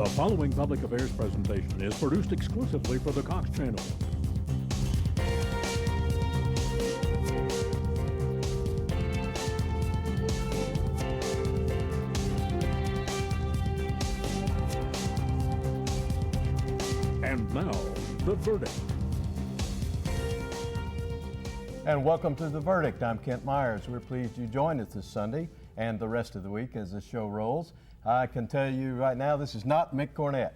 The following public affairs presentation is produced exclusively for the Cox Channel. And now, The Verdict. And welcome to The Verdict. I'm Kent Myers. We're pleased you joined us this Sunday and the rest of the week as the show rolls. I can tell you right now, this is not Mick Cornett.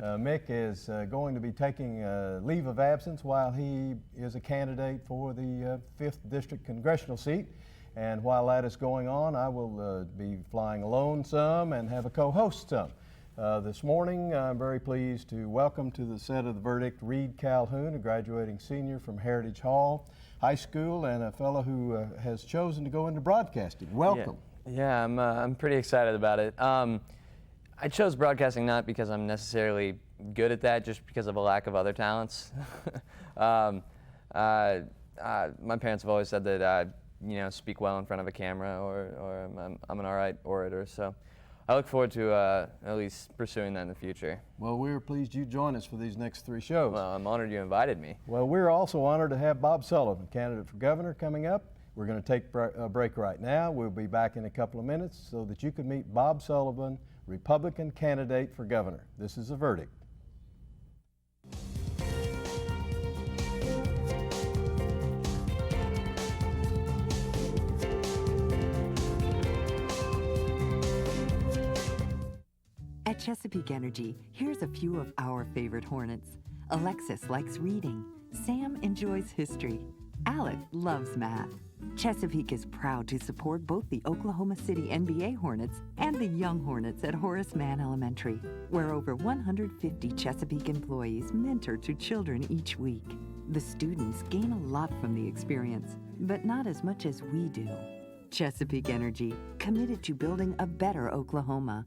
Mick is going to be taking a leave of absence while he is a candidate for the 5th District Congressional seat. And while that is going on, I will be flying alone some and have a co-host some. This morning, I'm very pleased to welcome to the set of The Verdict Reed Calhoun, a graduating senior from Heritage Hall High School and a fellow who has chosen to go into broadcasting. Welcome. Yeah, I'm pretty excited about it. I chose broadcasting not because I'm necessarily good at that, just because of a lack of other talents. My parents have always said that I, speak well in front of a camera, or I'm an all right orator. So I look forward to at least pursuing that in the future. Well, we're pleased you join us for these next 3 shows. Well, I'm honored you invited me. Well, we're also honored to have Bob Sullivan, candidate for governor, coming up. We're going to take a break right now. We'll be back in a couple of minutes so that you can meet Bob Sullivan, Republican candidate for governor. This is The Verdict. At Chesapeake Energy, here's a few of our favorite Hornets. Alexis likes reading. Sam enjoys history. Alec loves math. Chesapeake is proud to support both the Oklahoma City NBA Hornets and the Young Hornets at Horace Mann Elementary, where over 150 Chesapeake employees mentor to children each week. The students gain a lot from the experience, but not as much as we do. Chesapeake Energy, committed to building a better Oklahoma.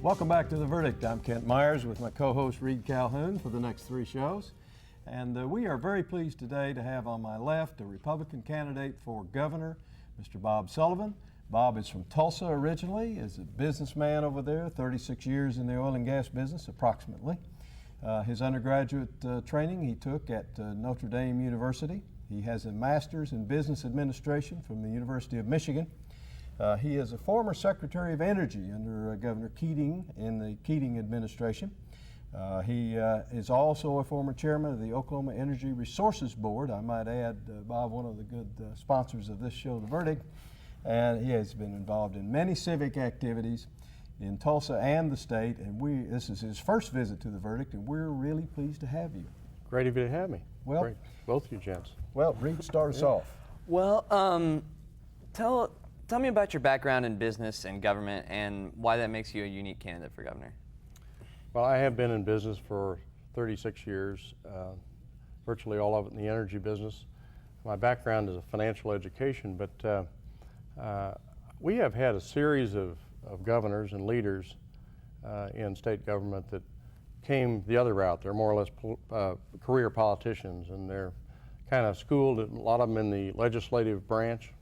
Welcome back to The Verdict. I'm Kent Myers with my co-host Reed Calhoun for the next 3 shows. And we are very pleased today to have on my left a Republican candidate for governor, Mr. Bob Sullivan. Bob is from Tulsa originally, is a businessman over there, 36 years in the oil and gas business approximately. His undergraduate training he took at Notre Dame University. He has a master's in business administration from the University of Michigan. He is a former Secretary of Energy under Governor Keating in the Keating administration. He is also a former chairman of the Oklahoma Energy Resources Board. I might add, Bob, one of the good sponsors of this show, The Verdict. And he has been involved in many civic activities in Tulsa and the state. And this is his first visit to The Verdict, and we're really pleased to have you. Great of you to have me. Well, great. Both you gents. Well, Reed, start us off. Well, tell me about your background in business and government and why that makes you a unique candidate for governor. Well, I have been in business for 36 years, virtually all of it in the energy business. My background is a financial education, but we have had a series of governors and leaders in state government that came the other route. They're more or less career politicians, and they're kind of schooled, a lot of them in the legislative branch.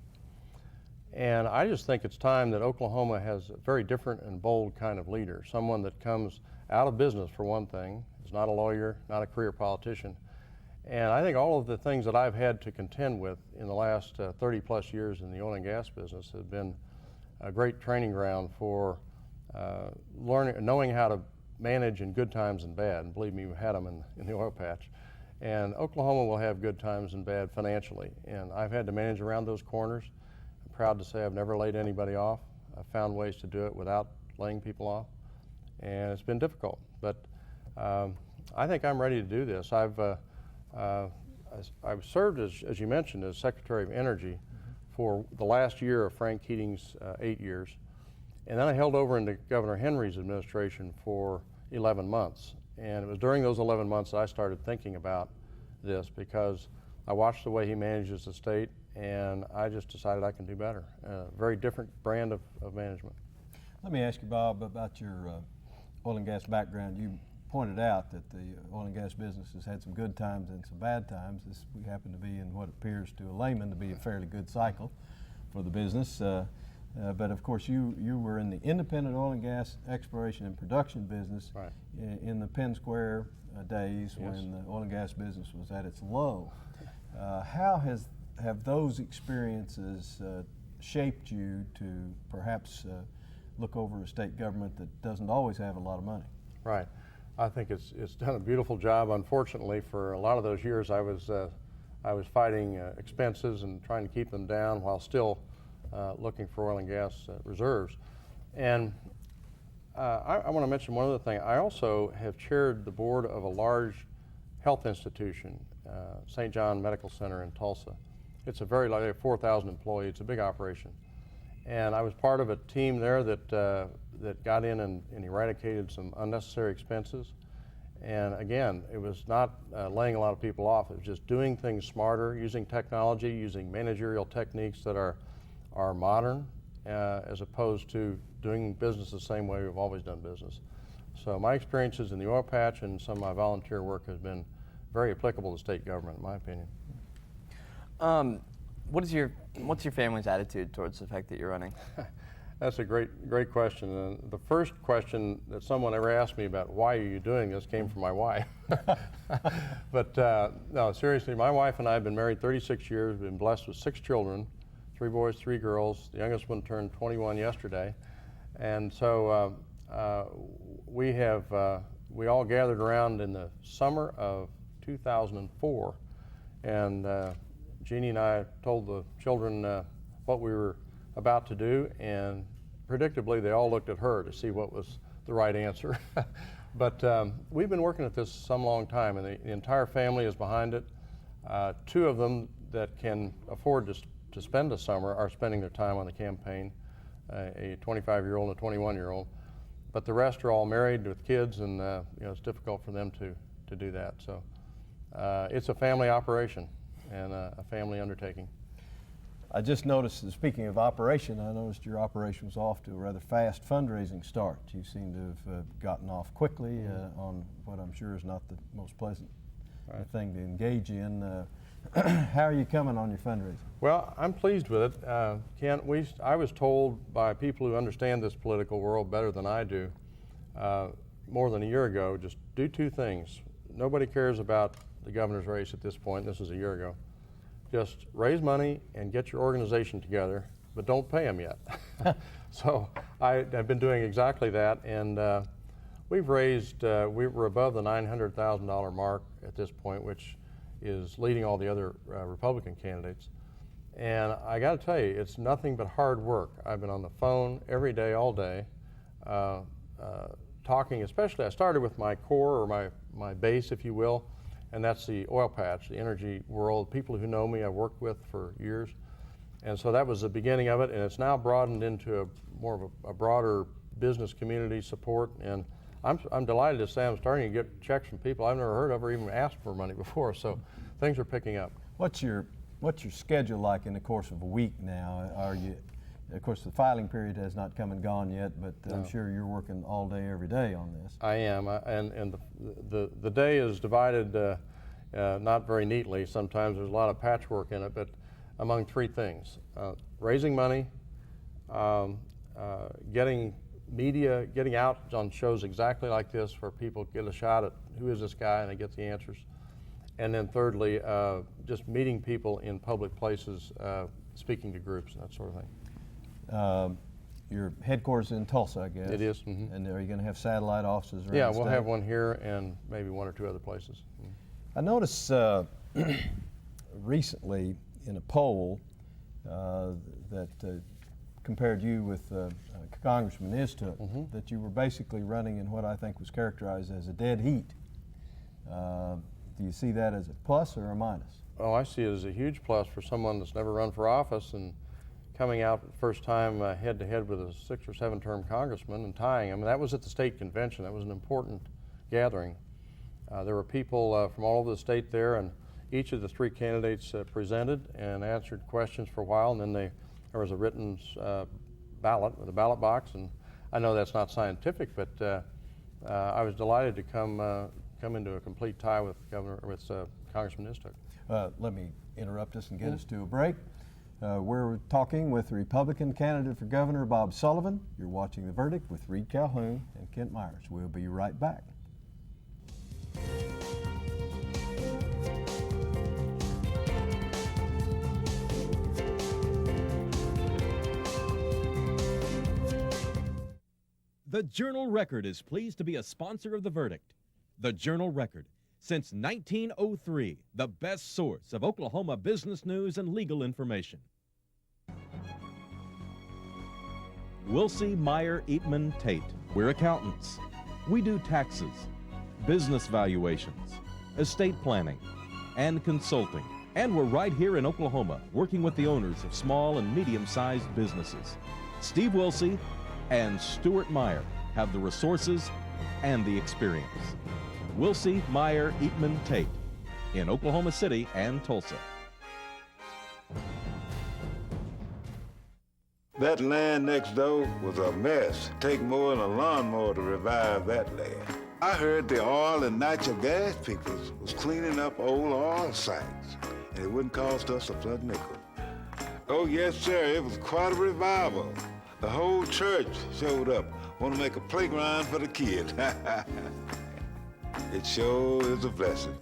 And I just think it's time that Oklahoma has a very different and bold kind of leader, someone that comes out of business for one thing, is not a lawyer, not a career politician. And I think all of the things that I've had to contend with in the last 30 plus years in the oil and gas business have been a great training ground for knowing how to manage in good times and bad. And believe me, we've had them in the oil patch. And Oklahoma will have good times and bad financially. And I've had to manage around those corners. proud to say I've never laid anybody off. I've found ways to do it without laying people off, and it's been difficult. But I think I'm ready to do this. I've served, as you mentioned, as Secretary of Energy for the last year of Frank Keating's 8 years. And then I held over into Governor Henry's administration for 11 months. And it was during those 11 months that I started thinking about this, because I watched the way he manages the state, and I just decided I can do better. Very different brand of management. Let me ask you, Bob, about your oil and gas background. You pointed out that the oil and gas business has had some good times and some bad times. We happen to be in what appears to a layman to be a fairly good cycle for the business. But of course, you were in the independent oil and gas exploration and production business Right. in the Penn Square days. Yes. When the oil and gas business was at its low. How have those experiences shaped you to perhaps look over a state government that doesn't always have a lot of money? Right. I think it's done a beautiful job. Unfortunately, for a lot of those years, I was fighting expenses and trying to keep them down while still looking for oil and gas reserves. And I want to mention one other thing. I also have chaired the board of a large health institution, St. John Medical Center in Tulsa. It's a very large, 4,000 employees. It's a big operation. And I was part of a team there that got in and eradicated some unnecessary expenses. And again, it was not laying a lot of people off. It was just doing things smarter, using technology, using managerial techniques that are modern, as opposed to doing business the same way we've always done business. So my experiences in the oil patch and some of my volunteer work has been very applicable to state government, in my opinion. What's your family's attitude towards the fact that you're running? That's a great question. And the first question that someone ever asked me about why are you doing this came from my wife. But no, seriously, my wife and I have been married 36 years. We've been blessed with 6 children, 3 boys, 3 girls. The youngest one turned 21 yesterday. And so we all gathered around in the summer of 2004. And Jeannie and I told the children what we were about to do, and predictably they all looked at her to see what was the right answer. But we've been working at this some long time, and the entire family is behind it. 2 of them that can afford to spend a summer are spending their time on the campaign, a 25-year-old and a 21-year-old. But the rest are all married with kids, and it's difficult for them to do that. So it's a family operation and a family undertaking. I just noticed, speaking of operation, I noticed your operation was off to a rather fast fundraising start. You seem to have gotten off quickly on what I'm sure is not the most pleasant thing to engage in. How are you coming on your fundraising? Well, I'm pleased with it. Kent, I was told by people who understand this political world better than I do more than a year ago, just do 2 things. Nobody cares about the governor's race at this point. This was a year ago. Just raise money and get your organization together, but don't pay them yet. So I've been doing exactly that, and we've raised, we're above the $900,000 mark at this point, which is leading all the other Republican candidates. And I got to tell you, it's nothing but hard work. I've been on the phone every day, all day, talking, especially, I started with my core, or my base, if you will, and that's the oil patch, the energy world, people who know me, I've worked with for years. And so that was the beginning of it, and it's now broadened into more of a broader business community support. And I'm delighted to say I'm starting to get checks from people I've never heard of or even asked for money before, so things are picking up. What's your schedule like in the course of a week now? Of course, the filing period has not come and gone yet, but I'm sure you're working all day, every day on this. I am, and the day is divided not very neatly. Sometimes there's a lot of patchwork in it, but among 3 things: raising money, getting media, getting out on shows exactly like this where people get a shot at who is this guy and they get the answers, and then thirdly, just meeting people in public places, speaking to groups and that sort of thing. Your headquarters in Tulsa, I guess. It is. Mm-hmm. And are you going to have satellite offices around Yeah, the we'll state? have one here and maybe 1 or 2 other places. I noticed recently in a poll that compared you with Congressman Istook, that you were basically running in what I think was characterized as a dead heat. Do you see that as a plus or a minus? Oh, I see it as a huge plus for someone that's never run for office and coming out the first time head to head with a 6 or 7 term congressman and tying. I mean, that was at the state convention. That was an important gathering. There were people from all over the state there, and each of the 3 candidates presented and answered questions for a while, and then there was a written ballot with a ballot box. And I know that's not scientific, but I was delighted to come into a complete tie with Congressman Istook. Let me interrupt us and get us to a break. We're talking with the Republican candidate for governor, Bob Sullivan. You're watching The Verdict with Reed Calhoun and Kent Myers. We'll be right back. The Journal-Record is pleased to be a sponsor of The Verdict. The Journal-Record, since 1903, the best source of Oklahoma business news and legal information. Wilsey, Meyer, Eatman, Tate. We're accountants. We do taxes, business valuations, estate planning, and consulting. And we're right here in Oklahoma, working with the owners of small and medium-sized businesses. Steve Wilsey and Stuart Meyer have the resources and the experience. Wilsey, Meyer, Eatman, Tate in Oklahoma City and Tulsa. That land next door was a mess. Take more than a lawnmower to revive that land. I heard the oil and natural gas people was cleaning up old oil sites, and it wouldn't cost us a plug nickel. Oh yes, sir, it was quite a revival. The whole church showed up, want to make a playground for the kids. It sure is a blessing.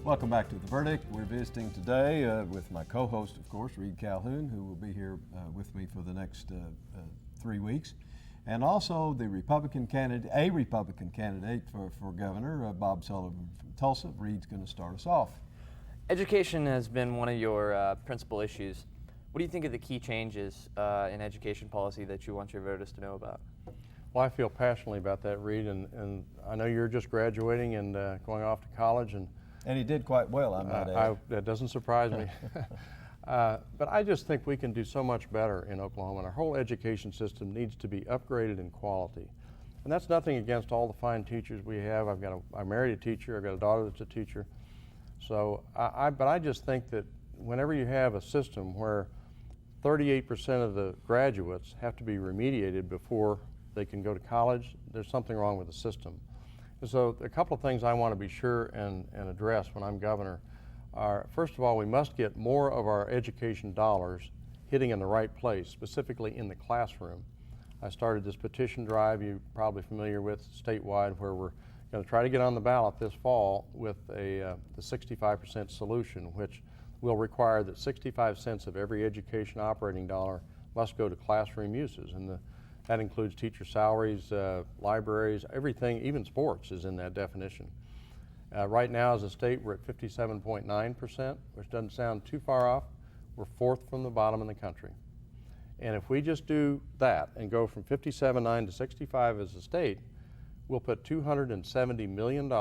Welcome back to The Verdict. We're visiting today with my co-host, of course, Reed Calhoun, who will be here with me for the next 3 weeks, and also the Republican candidate, for governor, Bob Sullivan from Tulsa. Reed's going to start us off. Education has been one of your principal issues. What do you think of the key changes in education policy that you want your voters to know about? Well, I feel passionately about that, Reed, and I know you're just graduating and going off to college, and he did quite well, I might add. That doesn't surprise me. But I just think we can do so much better in Oklahoma, and our whole education system needs to be upgraded in quality. And that's nothing against all the fine teachers we have. I married a teacher. I've got a daughter that's a teacher. So, but I just think that whenever you have a system where 38% of the graduates have to be remediated before they can go to college, there's something wrong with the system. And so a couple of things I want to be sure and address when I'm governor are, first of all, we must get more of our education dollars hitting in the right place, specifically in the classroom. I started this petition drive you're probably familiar with statewide, where we're going to try to get on the ballot this fall with the 65% solution, which will require that 65 cents of every education operating dollar must go to classroom uses. And that includes teacher salaries, libraries, everything, even sports is in that definition. Right now as a state, we're at 57.9%, which doesn't sound too far off. We're 4th from the bottom in the country. And if we just do that and go from 57.9 to 65 as a state, we'll put $270 million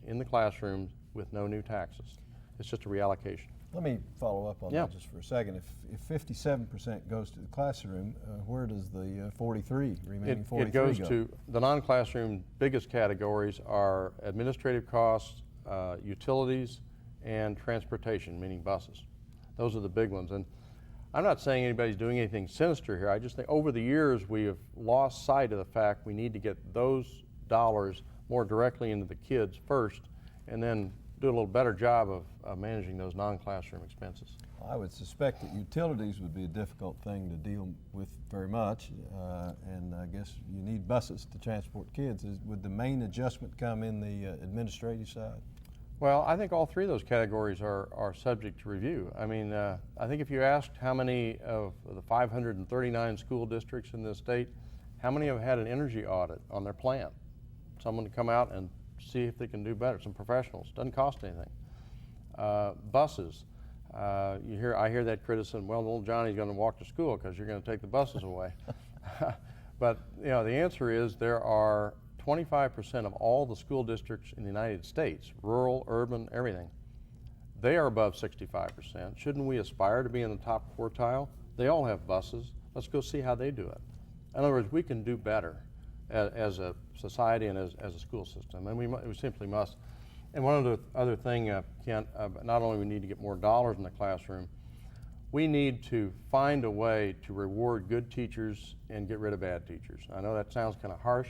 in the classrooms with no new taxes. It's just a reallocation. Let me follow up on that just for a second. If 57% goes to the classroom, where does the remaining 43 It goes go? to the non-classroom. Biggest categories are administrative costs, utilities, and transportation, meaning buses. Those are the big ones. And I'm not saying anybody's doing anything sinister here. I just think over the years we have lost sight of the fact we need to get those dollars more directly into the kids first, and then do a little better job of managing those non-classroom expenses. I would suspect that utilities would be a difficult thing to deal with very much, and I guess you need buses to transport kids. Would the main adjustment come in the administrative side? Well, I think all three of those categories are subject to review. I mean, I think if you asked how many of the 539 school districts in this state, how many have had an energy audit on their plan? Someone to come out and see if they can do better, some professionals, doesn't cost anything. Buses, I hear that criticism, well, little Johnny's gonna walk to school because you're gonna take the buses away. But you know, the answer is there are 25% of all the school districts in the United States, rural, urban, everything, they are above 65%. Shouldn't we aspire to be in the top quartile? They all have buses. Let's go see how they do it. In other words, we can do better as a society and as a school system, and we simply must. And one of the other thing, Kent, not only we need to get more dollars in the classroom, we need to find a way to reward good teachers and get rid of bad teachers. I know that sounds kind of harsh,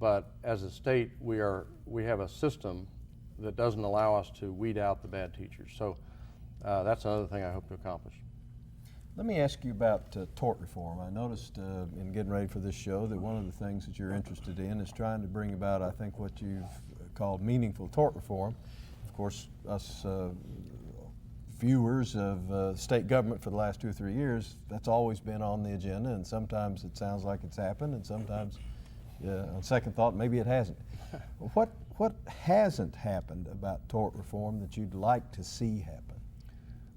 but as a state, we have a system that doesn't allow us to weed out the bad teachers. So that's another thing I hope to accomplish. Let me ask you about tort reform. I noticed in getting ready for this show that one of the things that you're interested in is trying to bring about, I think, what you've called meaningful tort reform. Of course, us viewers of state government for the last 2 or 3 years, that's always been on the agenda, and sometimes it sounds like it's happened, and sometimes on second thought, maybe it hasn't. What hasn't happened about tort reform that you'd like to see happen?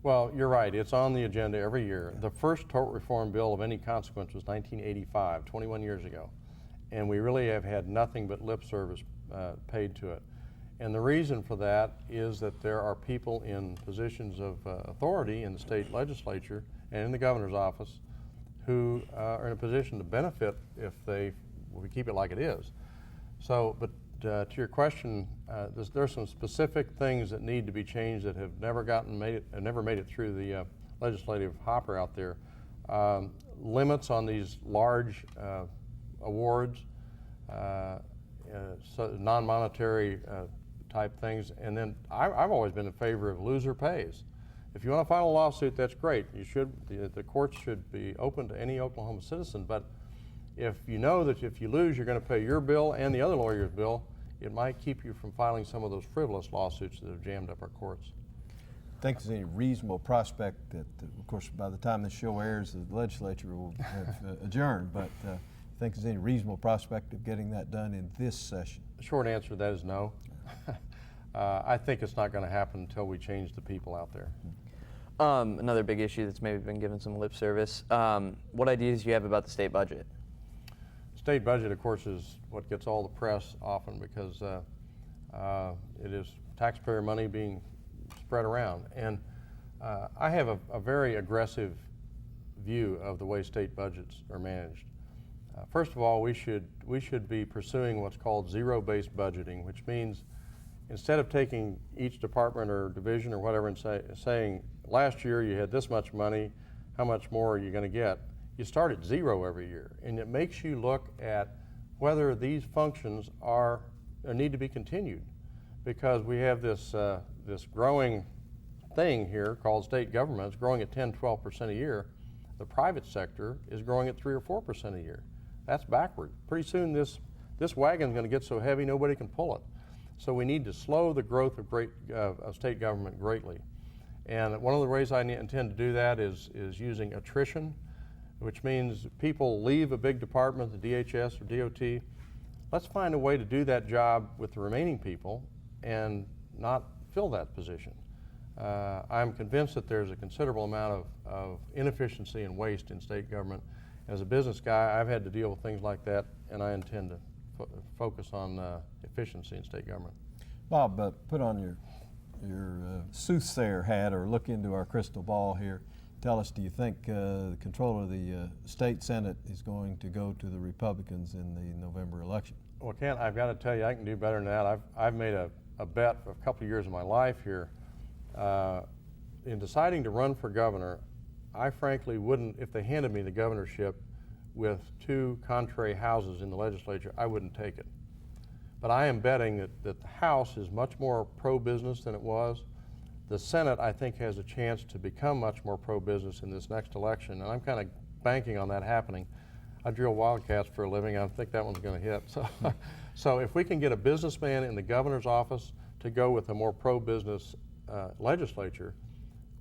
Well, you're right. It's on the agenda every year. The first tort reform bill of any consequence was 1985, 21 years ago. And we really have had nothing but lip service paid to it. And the reason for that is that there are people in positions of authority in the state legislature and in the governor's office who are in a position to benefit if we keep it like it is. So, but to your question, there's some specific things that need to be changed that have never made it through the legislative hopper out there. Limits on these large awards, so non-monetary type things, and then I've always been in favor of loser pays. If you want to file a lawsuit, that's great. The courts should be open to any Oklahoma citizen, but if you know that if you lose, you're going to pay your bill and the other lawyer's bill, it might keep you from filing some of those frivolous lawsuits that have jammed up our courts. Think there's any reasonable prospect that, of course, by the time this show airs, the legislature will have adjourned, but think there's any reasonable prospect of getting that done in this session? The short answer to that is no. I think it's not going to happen until we change the people out there. Another big issue that's maybe been given some lip service. What ideas do you have about the state budget? State budget, of course, is what gets all the press often because it is taxpayer money being spread around. And I have a very aggressive view of the way state budgets are managed. First of all, we should be pursuing what's called zero-based budgeting, which means instead of taking each department or division or whatever and saying, last year you had this much money, how much more are you going to get? You start at zero every year, and it makes you look at whether these functions need to be continued, because we have this growing thing here called state government. It's growing at 10-12% a year. The private sector is growing at 3 or 4% a year. That's backward. Pretty soon this wagon's going to get so heavy nobody can pull it. So we need to slow the growth of state government greatly. And one of the ways I intend to do that is using attrition, which means people leave a big department, the DHS or DOT. Let's find a way to do that job with the remaining people and not fill that position. I'm convinced that there's a considerable amount of inefficiency and waste in state government. As a business guy, I've had to deal with things like that, and I intend to focus on efficiency in state government. Bob, put on your soothsayer hat or look into our crystal ball here. Tell us, do you think the control of the state Senate is going to go to the Republicans in the November election? Well, Kent, I've got to tell you, I can do better than that. I've made a bet for a couple of years of my life here. In deciding to run for governor, I frankly wouldn't, if they handed me the governorship with 2 contrary houses in the legislature, I wouldn't take it. but I am betting that the House is much more pro-business than it was. The Senate, I think, has a chance to become much more pro-business in this next election, and I'm kind of banking on that happening. I drill wildcats for a living. I think that one's going to hit. So if we can get a businessman in the governor's office to go with a more pro-business legislature,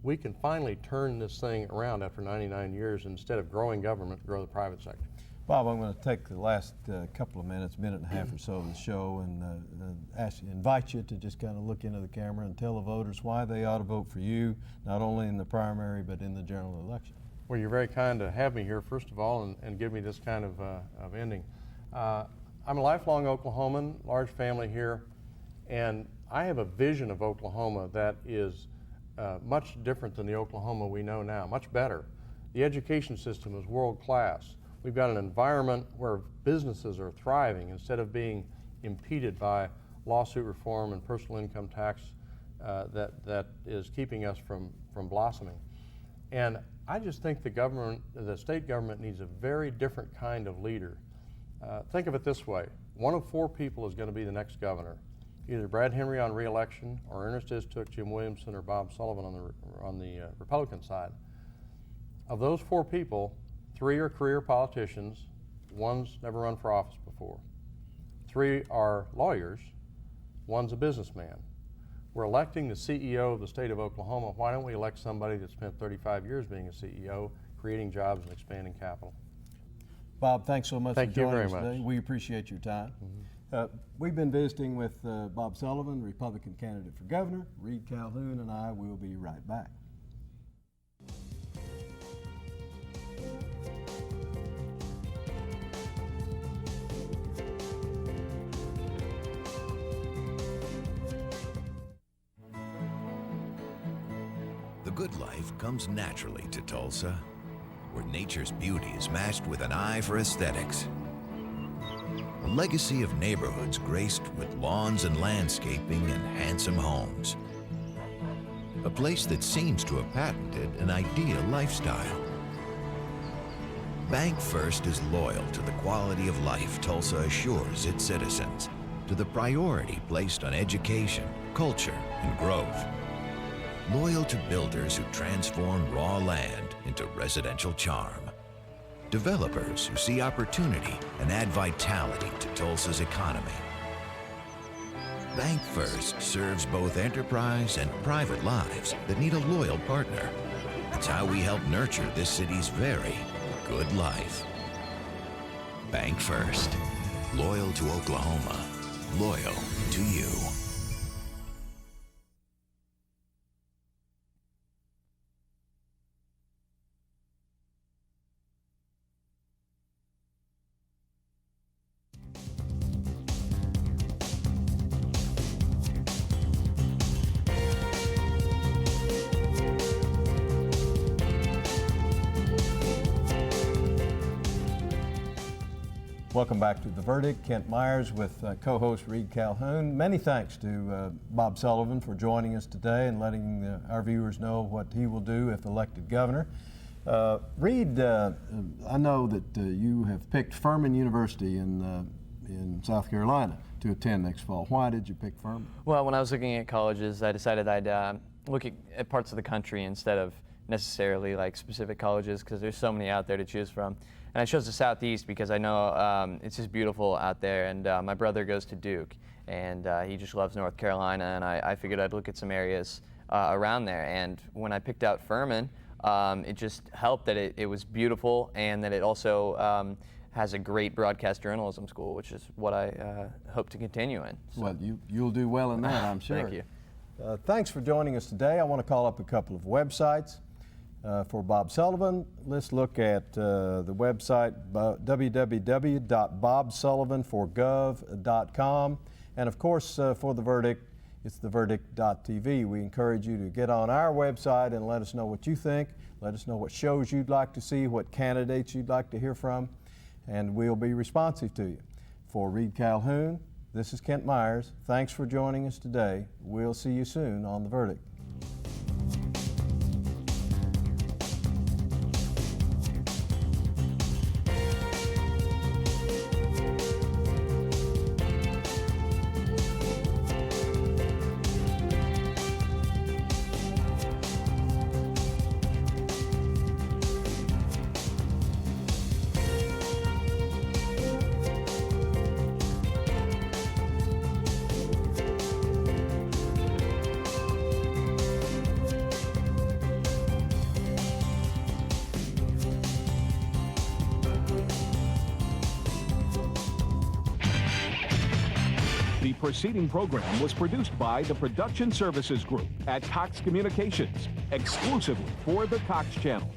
we can finally turn this thing around after 99 years. Instead of growing government, grow the private sector. Bob, I'm going to take the last couple of minutes, minute and a half or so of the show, and invite you to just kind of look into the camera and tell the voters why they ought to vote for you, not only in the primary but in the general election. Well, you're very kind to have me here, first of all, and give me this kind of ending. I'm a lifelong Oklahoman, large family here, and I have a vision of Oklahoma that is much different than the Oklahoma we know now, much better. The education system is world class. We've got an environment where businesses are thriving instead of being impeded by lawsuit reform and personal income tax that is keeping us from blossoming. And I just think the state government needs a very different kind of leader. Think of it this way. 1 of 4 people is going to be the next governor. Either Brad Henry on re-election, or Ernest Istook, Jim Williamson, or Bob Sullivan on the Republican side. Of those 4 people, 3 are career politicians, 1's never run for office before. 3 are lawyers, 1's a businessman. We're electing the CEO of the state of Oklahoma. Why don't we elect somebody that spent 35 years being a CEO, creating jobs and expanding capital? Bob, thanks so much for joining us very today. much. We appreciate your time. We've been visiting with Bob Sullivan, Republican candidate for governor. Reed Calhoun and I will be right back. The good life comes naturally to Tulsa, where nature's beauty is matched with an eye for aesthetics. A legacy of neighborhoods graced with lawns and landscaping and handsome homes. A place that seems to have patented an ideal lifestyle. Bank First is loyal to the quality of life Tulsa assures its citizens, to the priority placed on education, culture, and growth. Loyal to builders who transform raw land into residential charm. Developers who see opportunity and add vitality to Tulsa's economy. Bank First serves both enterprise and private lives that need a loyal partner. It's how we help nurture this city's very good life. Bank First. Loyal to Oklahoma. Loyal to you. Welcome back to The Verdict. Kent Myers with co-host Reed Calhoun. Many thanks to Bob Sullivan for joining us today and letting our viewers know what he will do if elected governor. Reed, I know that you have picked Furman University in South Carolina to attend next fall. Why did you pick Furman? Well, when I was looking at colleges, I decided I'd look at parts of the country instead of necessarily like specific colleges, because there's so many out there to choose from. And I chose the Southeast because I know it's just beautiful out there, and my brother goes to Duke, and he just loves North Carolina, and I figured I'd look at some areas around there. And when I picked out Furman, it just helped that it was beautiful, and that it also has a great broadcast journalism school, which is what I hope to continue in. So. Well, you'll do well in that, I'm sure. Thank you. Thanks for joining us today. I want to call up a couple of websites. For Bob Sullivan, let's look at the website www.bobsullivanforgov.com, and of course for The Verdict, it's theverdict.tv. We encourage you to get on our website and let us know what you think. Let us know what shows you'd like to see, what candidates you'd like to hear from, and we'll be responsive to you. For Reed Calhoun, this is Kent Myers. Thanks for joining us today. We'll see you soon on The Verdict. preceding program was produced by the Production Services Group at Cox Communications, exclusively for the Cox Channel.